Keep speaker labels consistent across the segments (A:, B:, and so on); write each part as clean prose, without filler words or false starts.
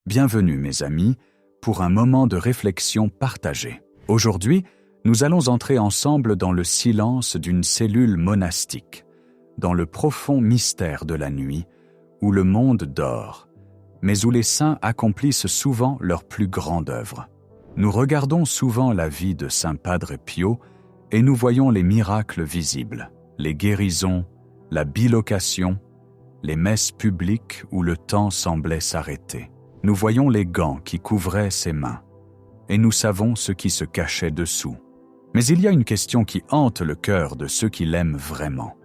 A: Bienvenue mes amis, pour un moment de réflexion partagée. Aujourd'hui, nous allons entrer ensemble dans le silence d'une cellule monastique, dans le profond mystère de la nuit, où le monde dort, mais où les saints accomplissent souvent leur plus grande œuvre. Nous regardons souvent la vie de Saint Padre Pio et nous voyons les miracles visibles, les guérisons, la bilocation, les messes publiques où le temps semblait s'arrêter. Nous voyons les gants qui couvraient ses mains, et nous savons ce qui se cachait dessous. Mais il y a une question qui hante le cœur de ceux qui l'aiment vraiment.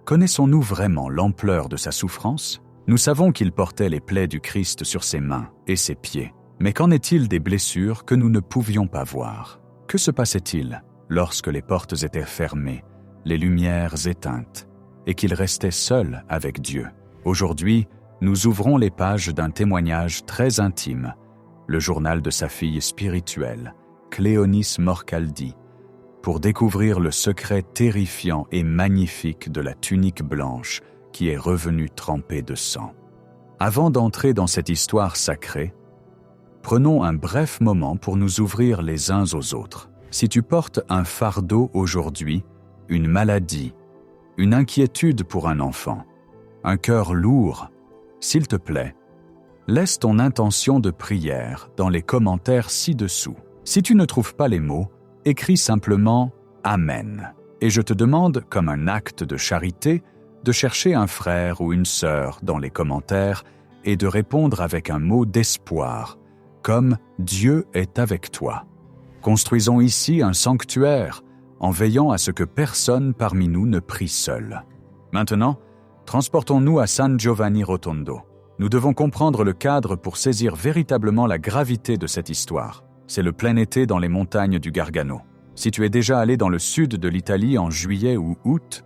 A: Connaissons-nous vraiment l'ampleur de sa souffrance? Nous savons qu'il portait les plaies du Christ sur ses mains et ses pieds. Mais qu'en est-il des blessures que nous ne pouvions pas voir? Que se passait-il lorsque les portes étaient fermées, les lumières éteintes, et qu'il restait seul avec Dieu? Aujourd'hui, nous ouvrons les pages d'un témoignage très intime, le journal de sa fille spirituelle, Cléonis Morcaldi, pour découvrir le secret terrifiant et magnifique de la tunique blanche qui est revenue trempée de sang. Avant d'entrer dans cette histoire sacrée, prenons un bref moment pour nous ouvrir les uns aux autres. Si tu portes un fardeau aujourd'hui, une maladie, une inquiétude pour un enfant, un cœur lourd, s'il te plaît, laisse ton intention de prière dans les commentaires ci-dessous. Si tu ne trouves pas les mots, écris simplement « Amen » et je te demande, comme un acte de charité, de chercher un frère ou une sœur dans les commentaires et de répondre avec un mot d'espoir, comme « Dieu est avec toi ». Construisons ici un sanctuaire en veillant à ce que personne parmi nous ne prie seul. Maintenant, transportons-nous à San Giovanni Rotondo. Nous devons comprendre le cadre pour saisir véritablement la gravité de cette histoire. C'est le plein été dans les montagnes du Gargano. Si tu es déjà allé dans le sud de l'Italie en juillet ou août,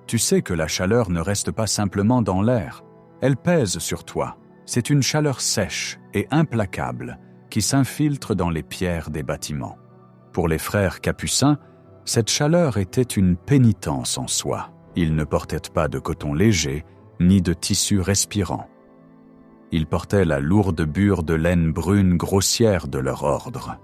A: tu sais que la chaleur ne reste pas simplement dans l'air. Elle pèse sur toi. C'est une chaleur sèche et implacable qui s'infiltre dans les pierres des bâtiments. Pour les frères capucins, cette chaleur était une pénitence en soi. Ils ne portaient pas de coton léger, ni de tissu respirant. Ils portaient la lourde bure de laine brune grossière de leur ordre.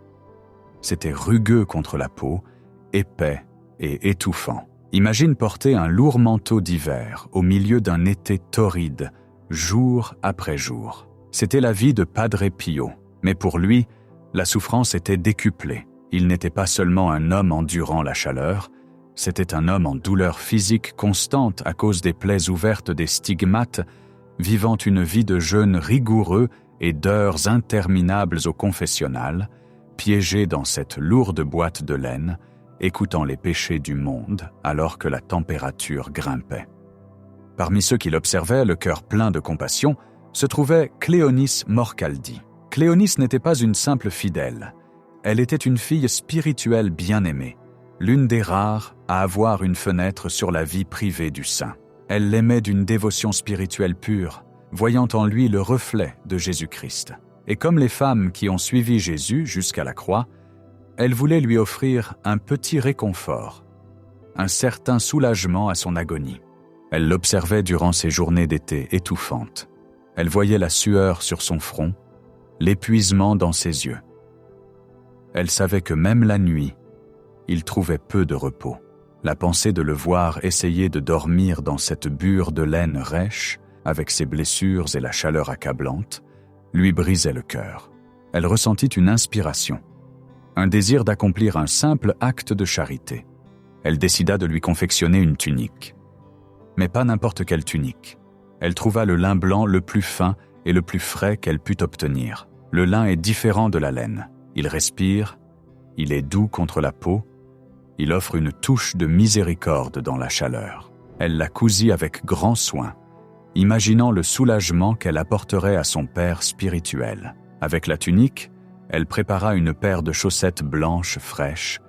A: C'était rugueux contre la peau, épais et étouffant. Imagine porter un lourd manteau d'hiver au milieu d'un été torride, jour après jour. C'était la vie de Padre Pio, mais pour lui, la souffrance était décuplée. Il n'était pas seulement un homme endurant la chaleur, c'était un homme en douleur physique constante à cause des plaies ouvertes des stigmates, vivant une vie de jeûne rigoureux et d'heures interminables au confessionnal, piégé dans cette lourde boîte de laine, écoutant les péchés du monde alors que la température grimpait. Parmi ceux qui l'observaient, le cœur plein de compassion, se trouvait Cléonis Morcaldi. Cléonis n'était pas une simple fidèle. Elle était une fille spirituelle bien-aimée, l'une des rares à avoir une fenêtre sur la vie privée du saint. Elle l'aimait d'une dévotion spirituelle pure, voyant en lui le reflet de Jésus-Christ. Et comme les femmes qui ont suivi Jésus jusqu'à la croix, elle voulait lui offrir un petit réconfort, un certain soulagement à son agonie. Elle l'observait durant ces journées d'été étouffantes. Elle voyait la sueur sur son front, l'épuisement dans ses yeux. Elle savait que même la nuit, il trouvait peu de repos. La pensée de le voir essayer de dormir dans cette bure de laine rêche, avec ses blessures et la chaleur accablante, lui brisait le cœur. Elle ressentit une inspiration, un désir d'accomplir un simple acte de charité. Elle décida de lui confectionner une tunique. Mais pas n'importe quelle tunique. Elle trouva le lin blanc le plus fin et le plus frais qu'elle put obtenir. Le lin est différent de la laine. Il respire, il est doux contre la peau, il offre une touche de miséricorde dans la chaleur. Elle la cousit avec grand soin, imaginant le soulagement qu'elle apporterait à son père spirituel. Avec la tunique, elle prépara une paire de chaussettes blanches fraîches,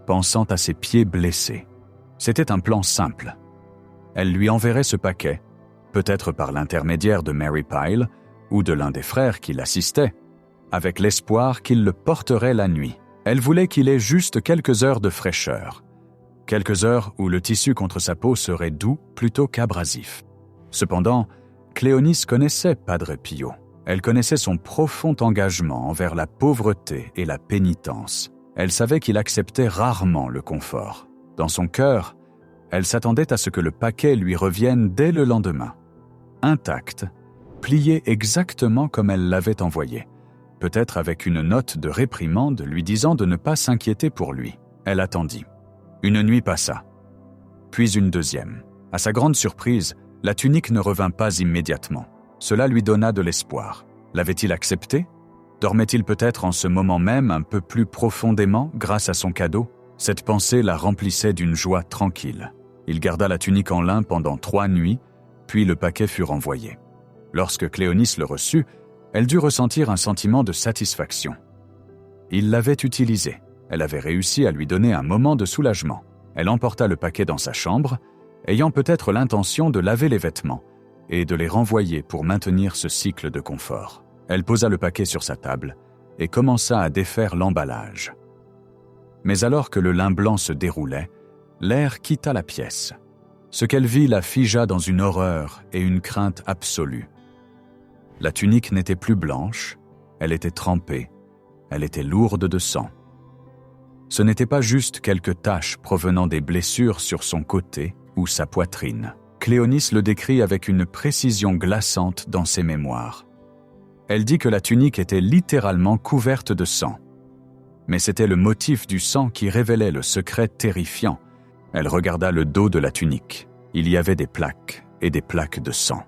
A: pensant à ses pieds blessés. C'était un plan simple. Elle lui enverrait ce paquet, peut-être par l'intermédiaire de Mary Pyle ou de l'un des frères qui l'assistait, avec l'espoir qu'il le porterait la nuit. Elle voulait qu'il ait juste quelques heures de fraîcheur, quelques heures où le tissu contre sa peau serait doux plutôt qu'abrasif. Cependant, Cléonis connaissait Padre Pio. Elle connaissait son profond engagement envers la pauvreté et la pénitence. Elle savait qu'il acceptait rarement le confort. Dans son cœur, elle s'attendait à ce que le paquet lui revienne dès le lendemain, intact, plié exactement comme elle l'avait envoyé, peut-être avec une note de réprimande lui disant de ne pas s'inquiéter pour lui. Elle attendit. Une nuit passa, puis une deuxième. À sa grande surprise, la tunique ne revint pas immédiatement. Cela lui donna de l'espoir. L'avait-il accepté? Dormait-il peut-être en ce moment même un peu plus profondément grâce à son cadeau? Cette pensée la remplissait d'une joie tranquille. Il garda la tunique en lin pendant 3 nuits, puis le paquet fut renvoyé. Lorsque Cléonice le reçut, elle dut ressentir un sentiment de satisfaction. Il l'avait utilisé. Elle avait réussi à lui donner un moment de soulagement. Elle emporta le paquet dans sa chambre, ayant peut-être l'intention de laver les vêtements et de les renvoyer pour maintenir ce cycle de confort. Elle posa le paquet sur sa table et commença à défaire l'emballage. Mais alors que le lin blanc se déroulait, l'air quitta la pièce. Ce qu'elle vit la figea dans une horreur et une crainte absolue. La tunique n'était plus blanche, elle était trempée, elle était lourde de sang. Ce n'était pas juste quelques taches provenant des blessures sur son côté ou sa poitrine. Cléonice le décrit avec une précision glaçante dans ses mémoires. Elle dit que la tunique était littéralement couverte de sang. Mais c'était le motif du sang qui révélait le secret terrifiant. Elle regarda le dos de la tunique. Il y avait des plaques et des plaques de sang.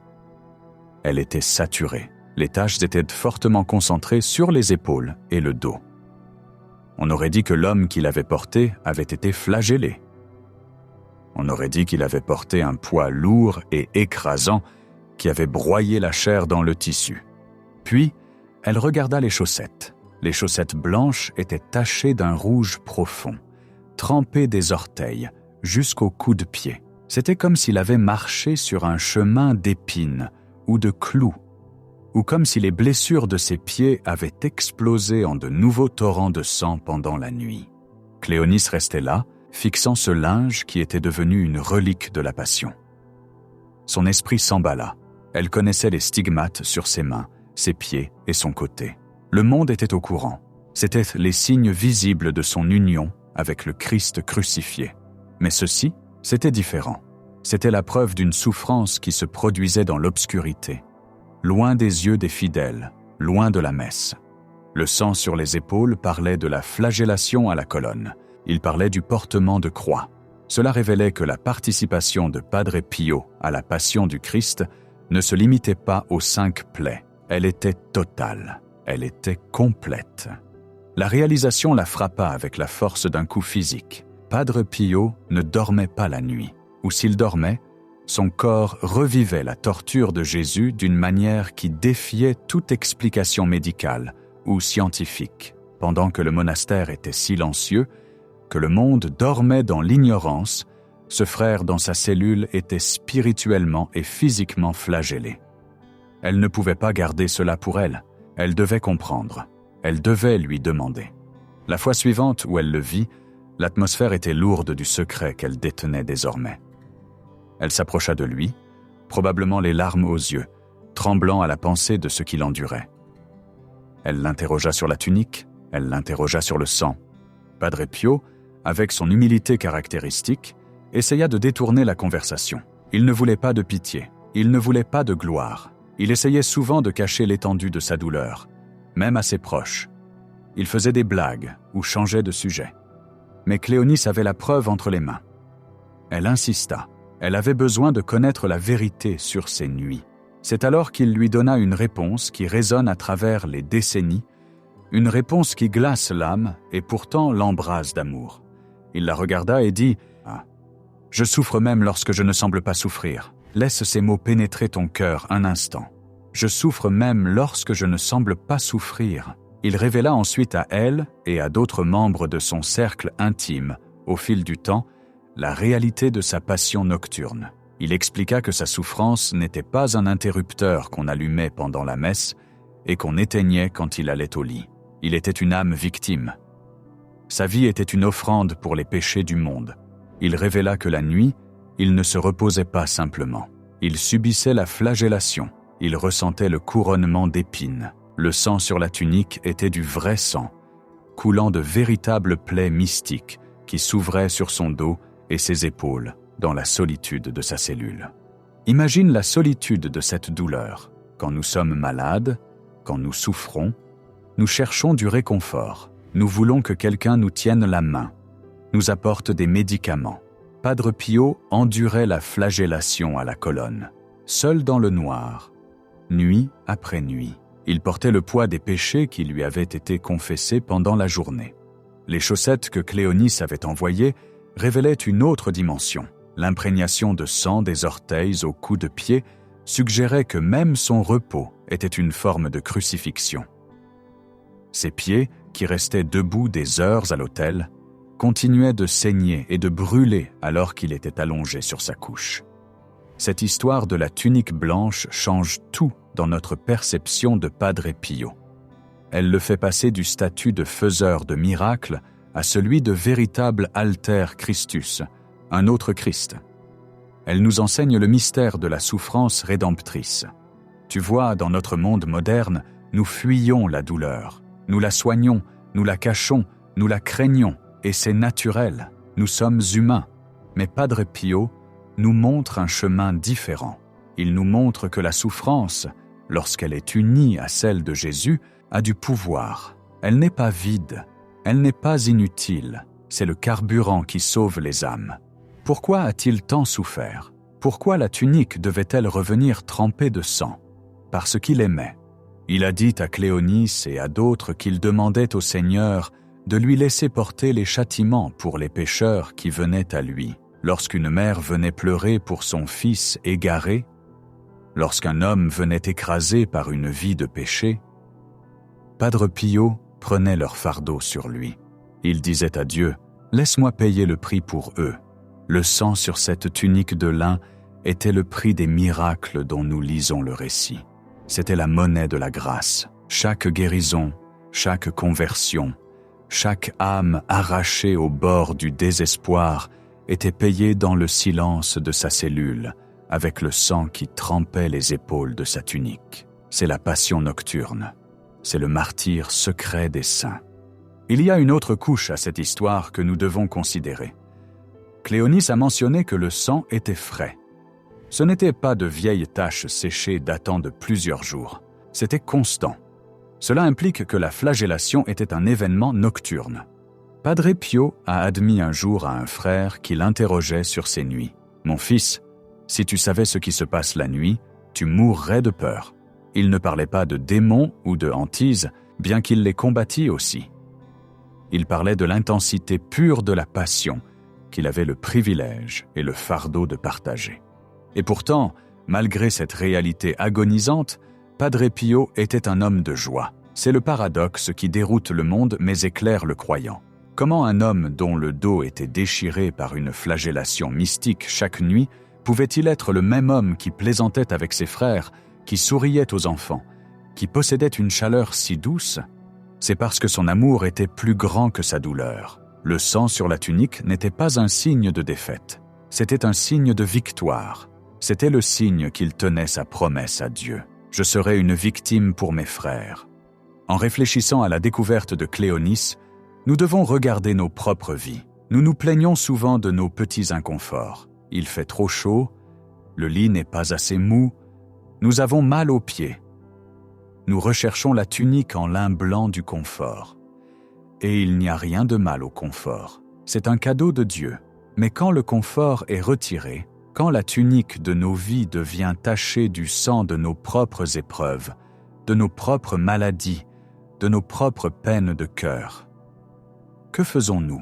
A: Elle était saturée. Les taches étaient fortement concentrées sur les épaules et le dos. On aurait dit que l'homme qui l'avait portée avait été flagellé. On aurait dit qu'il avait porté un poids lourd et écrasant qui avait broyé la chair dans le tissu. Puis, elle regarda les chaussettes. Les chaussettes blanches étaient tachées d'un rouge profond, trempées des orteils jusqu'au coude-pied. C'était comme s'il avait marché sur un chemin d'épines ou de clous, ou comme si les blessures de ses pieds avaient explosé en de nouveaux torrents de sang pendant la nuit. Cléonice restait là, fixant ce linge qui était devenu une relique de la Passion. Son esprit s'emballa. Elle connaissait les stigmates sur ses mains, ses pieds et son côté. Le monde était au courant. C'étaient les signes visibles de son union avec le Christ crucifié. Mais ceci, c'était différent. C'était la preuve d'une souffrance qui se produisait dans l'obscurité, loin des yeux des fidèles, loin de la messe. Le sang sur les épaules parlait de la flagellation à la colonne. Il parlait du portement de croix. Cela révélait que la participation de Padre Pio à la passion du Christ ne se limitait pas aux 5 plaies. Elle était totale. Elle était complète. La réalisation la frappa avec la force d'un coup physique. Padre Pio ne dormait pas la nuit. Ou s'il dormait, son corps revivait la torture de Jésus d'une manière qui défiait toute explication médicale ou scientifique. Pendant que le monastère était silencieux, que le monde dormait dans l'ignorance, ce frère dans sa cellule était spirituellement et physiquement flagellé. Elle ne pouvait pas garder cela pour elle. Elle devait comprendre. Elle devait lui demander. La fois suivante où elle le vit, l'atmosphère était lourde du secret qu'elle détenait désormais. Elle s'approcha de lui, probablement les larmes aux yeux, tremblant à la pensée de ce qu'il endurait. Elle l'interrogea sur la tunique, elle l'interrogea sur le sang. Padre Pio, avec son humilité caractéristique, essaya de détourner la conversation. Il ne voulait pas de pitié, il ne voulait pas de gloire. Il essayait souvent de cacher l'étendue de sa douleur, même à ses proches. Il faisait des blagues ou changeait de sujet. Mais Cléonice avait la preuve entre les mains. Elle insista. Elle avait besoin de connaître la vérité sur ses nuits. C'est alors qu'il lui donna une réponse qui résonne à travers les décennies, une réponse qui glace l'âme et pourtant l'embrase d'amour. Il la regarda et dit « Ah, je souffre même lorsque je ne semble pas souffrir. Laisse ces mots pénétrer ton cœur un instant. Je souffre même lorsque je ne semble pas souffrir. » Il révéla ensuite à elle et à d'autres membres de son cercle intime, au fil du temps, la réalité de sa passion nocturne. Il expliqua que sa souffrance n'était pas un interrupteur qu'on allumait pendant la messe et qu'on éteignait quand il allait au lit. Il était une âme victime. Sa vie était une offrande pour les péchés du monde. Il révéla que la nuit, il ne se reposait pas simplement. Il subissait la flagellation. il ressentait le couronnement d'épines. Le sang sur la tunique était du vrai sang, coulant de véritables plaies mystiques qui s'ouvraient sur son dos et ses épaules dans la solitude de sa cellule. Imagine la solitude de cette douleur. Quand nous sommes malades, quand nous souffrons, nous cherchons du réconfort. Nous voulons que quelqu'un nous tienne la main, nous apporte des médicaments. Padre Pio endurait la flagellation à la colonne, seul dans le noir, nuit après nuit. Il portait le poids des péchés qui lui avaient été confessés pendant la journée. Les chaussettes que Cléonice avait envoyées révélaient une autre dimension. L'imprégnation de sang des orteils au cou de pied suggérait que même son repos était une forme de crucifixion. Ses pieds, qui restaient debout des heures à l'autel, continuaient de saigner et de brûler alors qu'il était allongé sur sa couche. Cette histoire de la tunique blanche change tout dans notre perception de Padre Pio. Elle le fait passer du statut de faiseur de miracles à celui de véritable alter Christus, un autre Christ. Elle nous enseigne le mystère de la souffrance rédemptrice. Tu vois, dans notre monde moderne, nous fuyons la douleur. Nous la soignons, nous la cachons, nous la craignons, et c'est naturel. Nous sommes humains. Mais Padre Pio nous montre un chemin différent. Il nous montre que la souffrance, lorsqu'elle est unie à celle de Jésus, a du pouvoir. Elle n'est pas vide, elle n'est pas inutile. C'est le carburant qui sauve les âmes. Pourquoi a-t-il tant souffert? Pourquoi la tunique devait-elle revenir trempée de sang? Parce qu'il aimait. Il a dit à Cléonice et à d'autres qu'il demandait au Seigneur de lui laisser porter les châtiments pour les pécheurs qui venaient à lui. Lorsqu'une mère venait pleurer pour son fils égaré, lorsqu'un homme venait écrasé par une vie de péché, Padre Pio prenait leur fardeau sur lui. Il disait à Dieu, « Laisse-moi payer le prix pour eux. » Le sang sur cette tunique de lin était le prix des miracles dont nous lisons le récit. C'était la monnaie de la grâce. Chaque guérison, chaque conversion, chaque âme arrachée au bord du désespoir était payée dans le silence de sa cellule, avec le sang qui trempait les épaules de sa tunique. C'est la passion nocturne. C'est le martyre secret des saints. Il y a une autre couche à cette histoire que nous devons considérer. Cléonice a mentionné que le sang était frais. Ce n'était pas de vieilles taches séchées datant de plusieurs jours. C'était constant. Cela implique que la flagellation était un événement nocturne. Padre Pio a admis un jour à un frère qui l'interrogeait sur ses nuits. « Mon fils, si tu savais ce qui se passe la nuit, tu mourrais de peur. » Il ne parlait pas de démons ou de hantises, bien qu'il les combattît aussi. Il parlait de l'intensité pure de la passion qu'il avait le privilège et le fardeau de partager. Et pourtant, malgré cette réalité agonisante, Padre Pio était un homme de joie. C'est le paradoxe qui déroute le monde mais éclaire le croyant. Comment un homme dont le dos était déchiré par une flagellation mystique chaque nuit pouvait-il être le même homme qui plaisantait avec ses frères, qui souriait aux enfants, qui possédait une chaleur si douce? C'est parce que son amour était plus grand que sa douleur. Le sang sur la tunique n'était pas un signe de défaite, c'était un signe de victoire. C'était le signe qu'il tenait sa promesse à Dieu. Je serai une victime pour mes frères. En réfléchissant à la découverte de Cléonice, nous devons regarder nos propres vies. Nous nous plaignons souvent de nos petits inconforts. Il fait trop chaud, le lit n'est pas assez mou, nous avons mal aux pieds. Nous recherchons la tunique en lin blanc du confort. Et il n'y a rien de mal au confort. C'est un cadeau de Dieu. Mais quand le confort est retiré, quand la tunique de nos vies devient tachée du sang de nos propres épreuves, de nos propres maladies, de nos propres peines de cœur, que faisons-nous?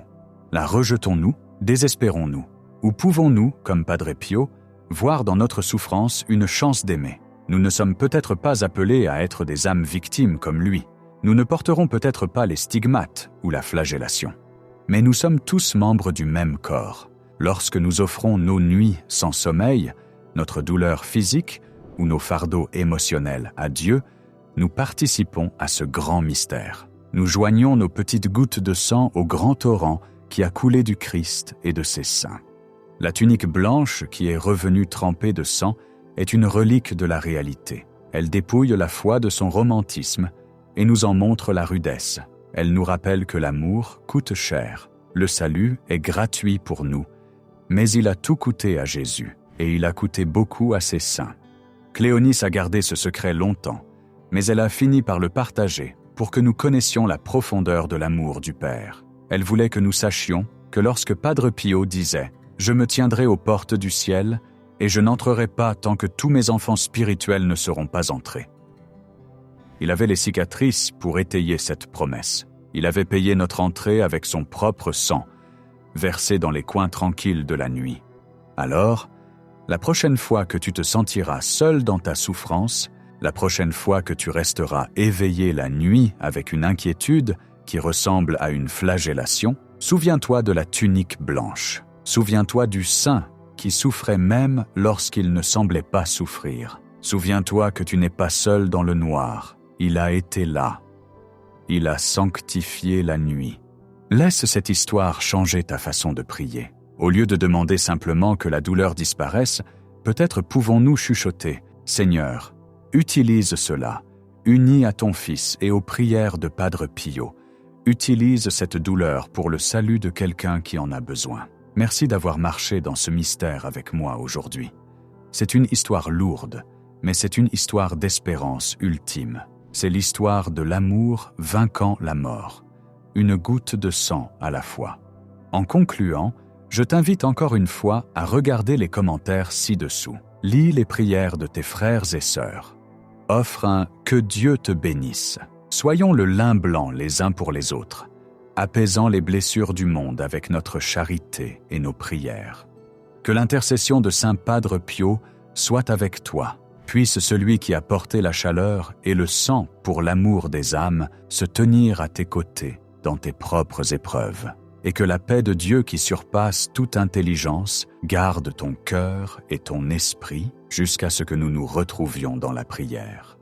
A: La rejetons-nous? Désespérons-nous? Ou pouvons-nous, comme Padre Pio, voir dans notre souffrance une chance d'aimer? Nous ne sommes peut-être pas appelés à être des âmes victimes comme lui. Nous ne porterons peut-être pas les stigmates ou la flagellation. Mais nous sommes tous membres du même corps. Lorsque nous offrons nos nuits sans sommeil, notre douleur physique ou nos fardeaux émotionnels à Dieu, nous participons à ce grand mystère. Nous joignons nos petites gouttes de sang au grand torrent qui a coulé du Christ et de ses saints. La tunique blanche qui est revenue trempée de sang est une relique de la réalité. Elle dépouille la foi de son romantisme et nous en montre la rudesse. Elle nous rappelle que l'amour coûte cher. Le salut est gratuit pour nous, mais il a tout coûté à Jésus, et il a coûté beaucoup à ses saints. Cléonice a gardé ce secret longtemps, mais elle a fini par le partager pour que nous connaissions la profondeur de l'amour du Père. Elle voulait que nous sachions que lorsque Padre Pio disait « Je me tiendrai aux portes du ciel et je n'entrerai pas tant que tous mes enfants spirituels ne seront pas entrés ». Il avait les cicatrices pour étayer cette promesse. Il avait payé notre entrée avec son propre sang, versé dans les coins tranquilles de la nuit. Alors, la prochaine fois que tu te sentiras seul dans ta souffrance, la prochaine fois que tu resteras éveillé la nuit avec une inquiétude qui ressemble à une flagellation, souviens-toi de la tunique blanche. Souviens-toi du Saint qui souffrait même lorsqu'il ne semblait pas souffrir. Souviens-toi que tu n'es pas seul dans le noir. Il a été là. Il a sanctifié la nuit. Laisse cette histoire changer ta façon de prier. Au lieu de demander simplement que la douleur disparaisse, peut-être pouvons-nous chuchoter « Seigneur, utilise cela, uni à ton Fils et aux prières de Padre Pio. Utilise cette douleur pour le salut de quelqu'un qui en a besoin. Merci d'avoir marché dans ce mystère avec moi aujourd'hui. C'est une histoire lourde, mais c'est une histoire d'espérance ultime. C'est l'histoire de l'amour vainquant la mort. Une goutte de sang à la fois. En concluant, je t'invite encore une fois à regarder les commentaires ci-dessous. Lis les prières de tes frères et sœurs. Offre un « Que Dieu te bénisse ». Soyons le lin blanc les uns pour les autres, apaisant les blessures du monde avec notre charité et nos prières. Que l'intercession de Saint Padre Pio soit avec toi. Puisse celui qui a porté la chaleur et le sang pour l'amour des âmes se tenir à tes côtés dans tes propres épreuves. Et que la paix de Dieu qui surpasse toute intelligence garde ton cœur et ton esprit jusqu'à ce que nous nous retrouvions dans la prière.